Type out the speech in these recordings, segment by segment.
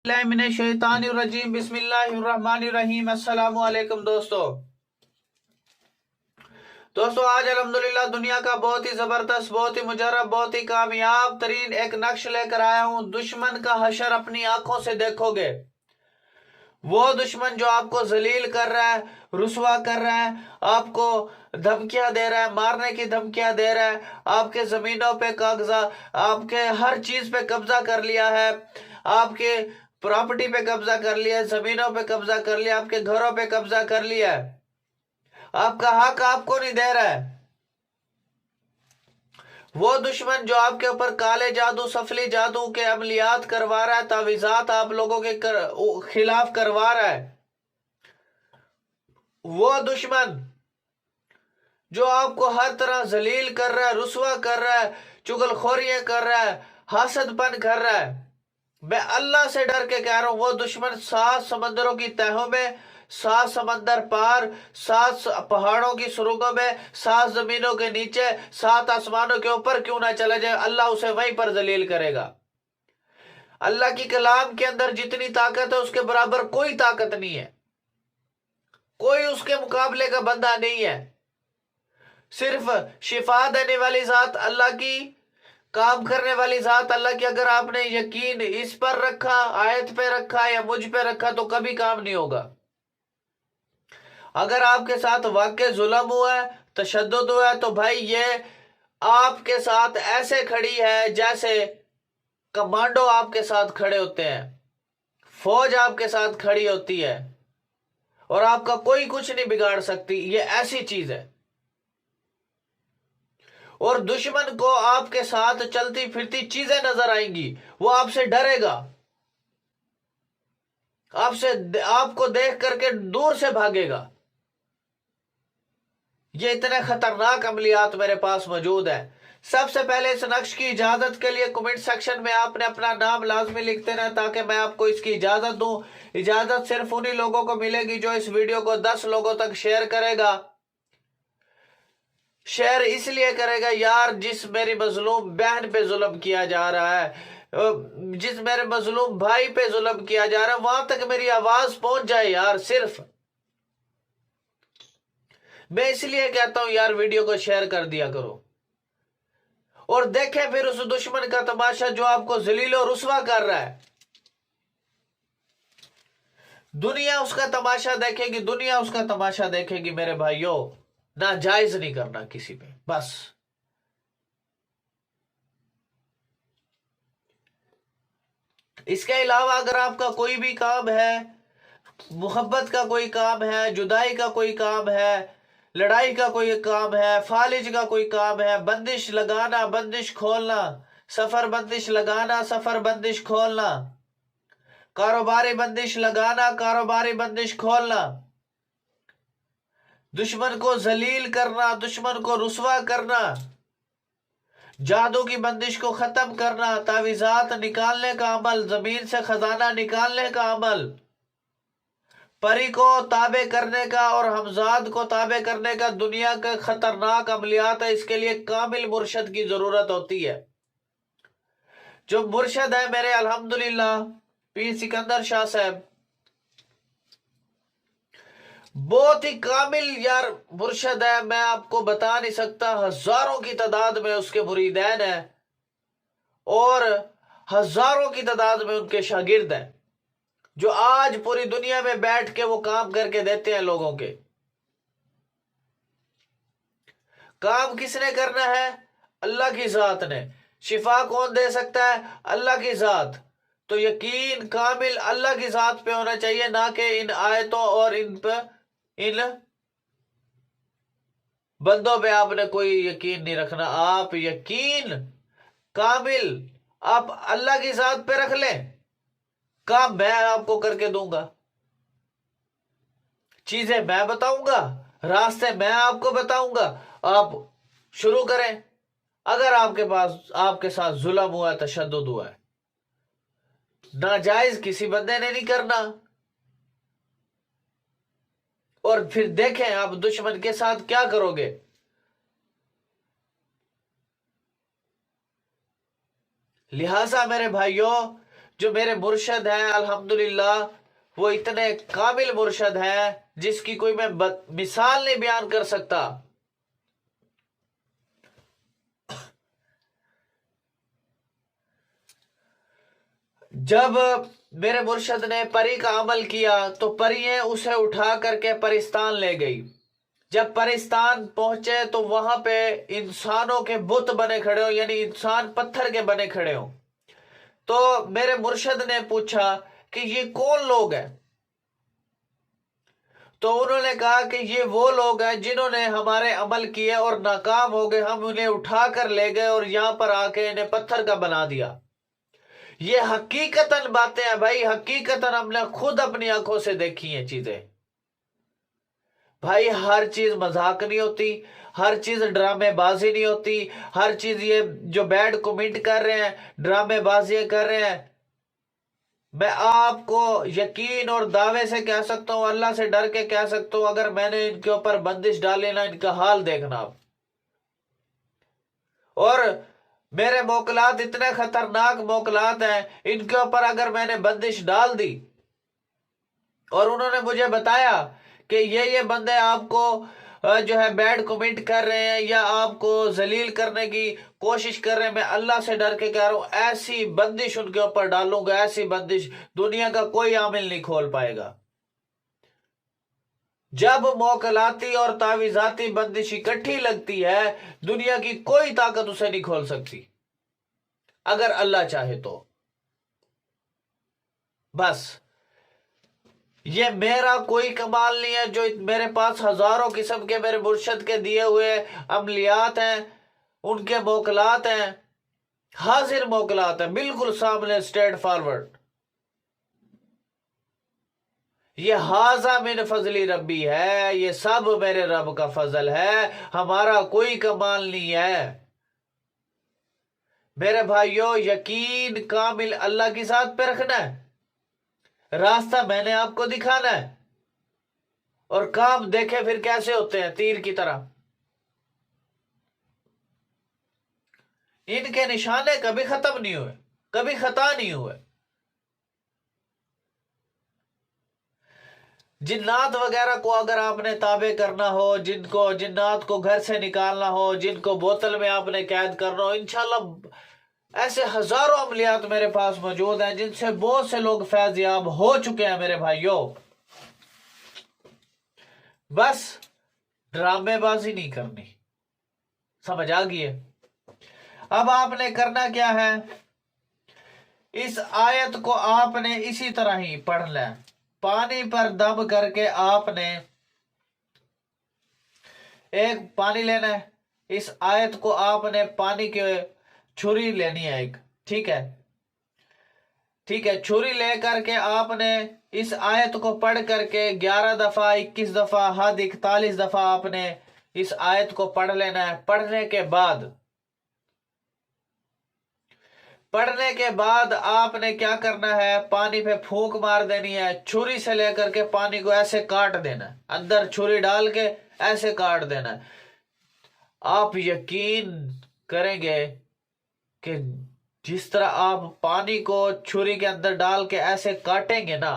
बिस्मिल्लाहिर्रहमानिर्रहीम बिस्मिल्लाहिर्रहमानिर्रहीम। अस्सलामु अलैकुम दोस्तों आज अल्हम्दुलिल्लाह दुनिया का बहुत ही जबरदस्त, बहुत ही मुजरब, बहुत ही कामयाब तरीन एक नक्श लेकर आया हूं। दुश्मन का हशर अपनी आंखों से देखोगे। वो दुश्मन जो आपको जलील कर रहा है, रुसवा कर रहा है, आपको धमकियां दे रहा है, मारने की धमकियां दे रहा है, आपके जमीनों पे कब्जा, आपके हर चीज पे कब्जा कर लिया है, आपके प्रॉपर्टी पे कब्जा कर लिया है, जमीनों पे कब्जा कर लिया, आपके घरों पे कब्जा कर लिया है, आपका हक आपको नहीं दे रहा है। वो दुश्मन जो आपके ऊपर काले जादू, सफली जादू के अमलियात करवा रहा है, तावीजात आप लोगों के खिलाफ करवा रहा है। वो दुश्मन जो आपको हर तरह जलील कर रहा है, रुसवा कर रहा है, चुगलखोरियां कर रहा है, हासदपन कर रहा है, मैं अल्लाह से डर के कह रहा हूं वो दुश्मन 7 समंदरों की तहों में, 7 समंदर पार, 7 पहाड़ों की सुरंगों में, 7 जमीनों के नीचे, 7 आसमानों के ऊपर क्यों ना चला जाए, अल्लाह उसे वहीं पर जलील करेगा। अल्लाह की कलाम के अंदर जितनी ताकत है उसके बराबर कोई ताकत नहीं है, कोई उसके मुकाबले का बंदा नहीं है। सिर्फ शिफा देने वाली जात अल्लाह की, काम करने वाली जात अल्लाह की। अगर आपने यकीन इस पर रखा, आयत पे रखा या मुझ पे रखा तो कभी काम नहीं होगा। अगर आपके साथ वाकई जुल्म हुआ है, तशद्दुद हुआ है, तो भाई ये आपके साथ ऐसे खड़ी है जैसे कमांडो आपके साथ खड़े होते हैं, फौज आपके साथ खड़ी होती है और आपका कोई कुछ नहीं बिगाड़ सकती। ये ऐसी चीज है। और दुश्मन को आपके साथ चलती फिरती चीजें नजर आएंगी, वो आपसे डरेगा, आपको देख करके दूर से भागेगा। ये इतने खतरनाक अमलियात मेरे पास मौजूद है। सबसे पहले इस नक्श की इजाजत के लिए कमेंट सेक्शन में आपने अपना नाम लाजमी लिख देना ताकि मैं आपको इसकी इजाजत दूं। इजाजत सिर्फ उन्हीं लोगों को मिलेगी जो इस वीडियो को 10 लोगों तक शेयर करेगा। शेयर इसलिए करेगा यार, जिस मेरी मजलूम बहन पे जुल्म किया जा रहा है, जिस मेरे मजलूम भाई पे जुल्म किया जा रहा है, वहां तक मेरी आवाज पहुंच जाए यार। सिर्फ मैं इसलिए कहता हूं यार, वीडियो को शेयर कर दिया करो और देखें फिर उस दुश्मन का तमाशा जो आपको जलील और रुसवा कर रहा है। दुनिया उसका तमाशा देखेगी, दुनिया उसका तमाशा देखेगी। मेरे भाइयों, नाजायज नहीं करना किसी पे, बस। इसके अलावा अगर आपका कोई भी काम है, मोहब्बत का कोई काम है, जुदाई का कोई काम है, लड़ाई का कोई काम है, फालिज का कोई काम है, बंदिश लगाना, बंदिश खोलना, सफर बंदिश लगाना, सफर बंदिश खोलना, कारोबारी बंदिश लगाना, कारोबारी बंदिश खोलना, दुश्मन को जलील करना, दुश्मन को रुसवा करना, जादू की बंदिश को खत्म करना, तावीजात निकालने का अमल, जमीन से खजाना निकालने का अमल, परी को ताबे करने का और हमजाद को ताबे करने का दुनिया का खतरनाक अमलियात है। इसके लिए कामिल मुर्शद की जरूरत होती है। जो मुर्शद है मेरे अल्हम्दुलिल्लाह पीर सिकंदर शाह साहब, बहुत ही कामिल यार मुर्शद है। मैं आपको बता नहीं सकता, हजारों की तादाद में उसके मुरीदैन है और हजारों की तादाद में उनके शागिर्द हैं जो आज पूरी दुनिया में बैठ के वो काम करके देते हैं लोगों के। काम किसने करना है? अल्लाह की जात ने। शिफा कौन दे सकता है? अल्लाह की जात। तो यकीन कामिल अल्लाह की जात पे होना चाहिए, ना कि इन आयतों और इन बंदों पे आपने कोई यकीन नहीं रखना। आप यकीन कामिल आप अल्लाह की जात पे रख लें। काम मैं आपको करके दूंगा, चीजें मैं बताऊंगा, रास्ते मैं आपको बताऊंगा, आप शुरू करें। अगर आपके पास आपके साथ जुल्म हुआ है, तशद्दुद हुआ है, नाजायज किसी बंदे ने नहीं करना। और फिर देखें आप दुश्मन के साथ क्या करोगे। लिहाजा मेरे भाइयों, जो मेरे मुर्शद हैं अल्हम्दुलिल्लाह, वो इतने काबिल मुर्शद हैं जिसकी कोई मैं मिसाल नहीं बयान कर सकता। जब मेरे मुर्शद ने परी का अमल किया तो परियां उसे उठा करके परिस्तान ले गई। जब परिस्तान पहुंचे तो वहां पे इंसानों के बुत बने खड़े हो, यानी इंसान पत्थर के बने खड़े हो। तो मेरे मुर्शद ने पूछा कि ये कौन लोग हैं? तो उन्होंने कहा कि ये वो लोग हैं जिन्होंने हमारे अमल किए और नाकाम हो गए, हम उन्हें उठा कर ले गए और यहां पर आके इन्हें पत्थर का बना दिया। ये हकीकतन बातें हैं भाई, हकीकतन हमने खुद अपनी आंखों से देखी हैं चीजें। भाई हर चीज मजाक नहीं होती, हर चीज ड्रामेबाजी नहीं होती, हर चीज ये जो बैड कमेंट कर रहे हैं, ड्रामेबाजी कर रहे हैं। मैं आपको यकीन और दावे से कह सकता हूं, अल्लाह से डर के कह सकता हूं, अगर मैंने इनके ऊपर बंदिश डाली ना, इनका हाल देखना आप। और मेरे मोकलात इतने खतरनाक मोकलात हैं, इनके ऊपर अगर मैंने बंदिश डाल दी और उन्होंने मुझे बताया कि ये बंदे आपको जो है बैड कमेंट कर रहे हैं या आपको जलील करने की कोशिश कर रहे हैं, मैं अल्लाह से डर के कह रहा हूं, ऐसी बंदिश उनके ऊपर डालूंगा, ऐसी बंदिश दुनिया का कोई आमिल नहीं खोल पाएगा। जब मोकलाती और तावीजाती बंदिश इकट्ठी लगती है, दुनिया की कोई ताकत उसे नहीं खोल सकती, अगर अल्लाह चाहे तो। बस ये मेरा कोई कमाल नहीं है, जो मेरे पास हजारों किस्म के मेरे मुर्शद के दिए हुए अमलियात हैं, उनके मोकलात हैं, हाजिर मोकलात हैं, बिल्कुल सामने स्ट्रेट फॉरवर्ड। ये हाजा मिन फजली रब्बी है, ये सब मेरे रब का फजल है, हमारा कोई कमाल नहीं है। मेरे भाइयों, यकीन कामिल अल्लाह की साथ पे रखना है, रास्ता मैंने आपको दिखाना है, और काम देखे फिर कैसे होते हैं, तीर की तरह। इनके निशाने कभी खत्म नहीं हुए, कभी खता नहीं हुए। जिन्नात वगैरह को अगर आपने ताबे करना हो, जिनको जिन्नात को घर से निकालना हो, जिनको बोतल में आपने कैद करना हो, इंशाल्लाह ऐसे हजारों अमलियात मेरे पास मौजूद हैं जिनसे बहुत से लोग फैज़याब हो चुके हैं मेरे भाइयों। बस ड्रामेबाजी नहीं करनी, समझ आ गई है? अब आपने करना क्या है, इस आयत को आपने इसी तरह ही पढ़ना है, पानी पर दम करके आपने एक पानी लेना है, इस आयत को आपने पानी के छुरी लेनी है एक, ठीक है, ठीक है। छुरी लेकर के आपने इस आयत को पढ़ करके 11 दफा 21 दफा हद 41 दफा आपने इस आयत को पढ़ लेना है। पढ़ने के बाद आपने क्या करना है, पानी पे फूंक मार देनी है, छुरी से लेकर के पानी को ऐसे काट देना है, अंदर छुरी डाल के ऐसे काट देना है। आप यकीन करेंगे कि जिस तरह आप पानी को छुरी के अंदर डाल के ऐसे काटेंगे ना,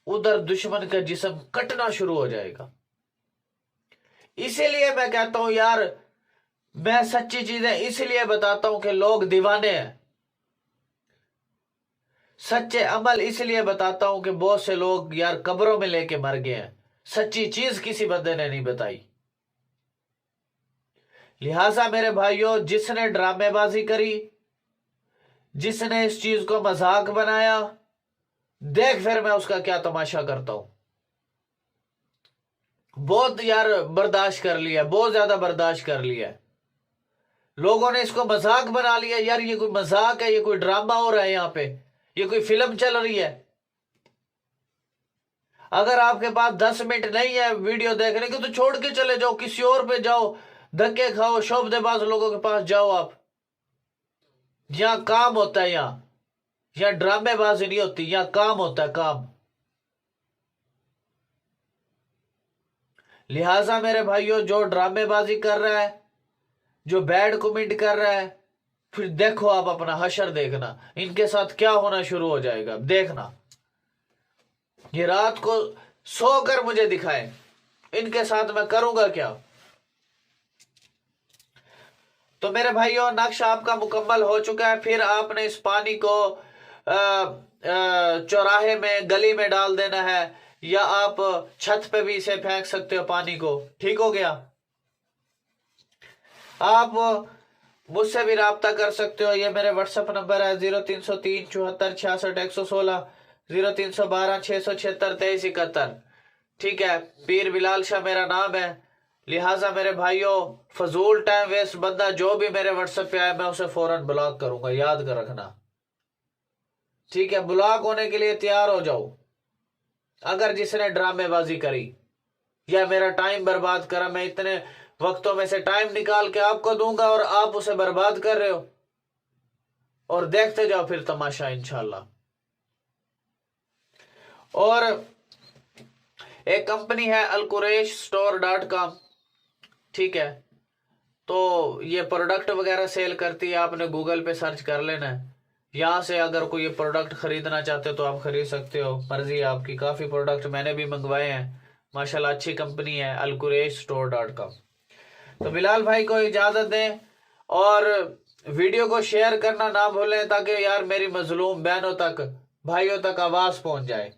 उधर दुश्मन का जिस्म कटना शुरू हो जाएगा। इसीलिए मैं कहता हूं यार, मैं सच्ची चीजें इसलिए बताता हूं कि लोग दीवाने हैं, सच्चे अमल इसलिए बताता हूं कि बहुत से लोग यार कब्रों में लेके मर गए हैं, सच्ची चीज किसी बंदे ने नहीं बताई। लिहाजा मेरे भाइयों, जिसने ड्रामेबाजी करी, जिसने इस चीज को मजाक बनाया, देख फिर मैं उसका क्या तमाशा करता हूं। बहुत यार बर्दाश्त कर लिया, बहुत ज्यादा बर्दाश्त कर लिया। लोगों ने इसको मजाक बना लिया, यार ये कोई मजाक है, ये कोई ड्रामा हो रहा है, यहां पे ये कोई फिल्म चल रही है। अगर आपके पास 10 मिनट नहीं है वीडियो देखने की तो छोड़ के चले जाओ, किसी और पे जाओ, धक्के खाओ, शोबदेबाज लोगों के पास जाओ। आप यहां काम होता है, यहां ड्रामेबाजी नहीं होती, यहां काम होता है, काम। लिहाजा मेरे भाइयों, जो ड्रामेबाजी कर रहा है, जो बैड कमेंट कर रहा है, फिर देखो आप अपना हशर देखना, इनके साथ क्या होना शुरू हो जाएगा देखना। ये रात को सोकर मुझे दिखाए, इनके साथ मैं करूंगा क्या। तो मेरे भाइयों, नक्शा आपका मुकम्मल हो चुका है। फिर आपने इस पानी को चौराहे में, गली में डाल देना है, या आप छत पे भी इसे फेंक सकते हो पानी को। ठीक हो गया। आप मुझसे भी राब्ता कर सकते हो। ये मेरे व्हाट्सएप नंबर है 0303 74 66 116, 0312 676 2371। ठीक है, पीर बिलाल शाह मेरा नाम है। लिहाजा मेरे भाइयों, फजूल टाइम वेस्ट बंदा जो भी मेरे व्हाट्सएप पे आए, मैं उसे फौरन ब्लॉक करूंगा, याद कर रखना। ठीक है, ब्लॉक होने के लिए तैयार हो जाओ। अगर जिसने ड्रामेबाजी करी या मेरा टाइम बर्बाद करा, मैं इतने वक्तों में से टाइम निकाल के आपको दूंगा और आप उसे बर्बाद कर रहे हो। और देखते जाओ फिर तमाशा इंशाल्लाह। और एक कंपनी है alqureshstore.com। ठीक है, तो ये प्रोडक्ट वगैरह सेल करती है, आपने गूगल पे सर्च कर लेना है। यहाँ से अगर कोई ये प्रोडक्ट खरीदना चाहते हो तो आप खरीद सकते हो, मर्जी है आपकी। काफ़ी प्रोडक्ट मैंने भी मंगवाए हैं माशाल्लाह, अच्छी कंपनी है alqureshstore.com। तो बिलाल भाई को इजाज़त दें और वीडियो को शेयर करना ना भूलें, ताकि यार मेरी मजलूम बहनों तक, भाइयों तक आवाज़ पहुंच जाए।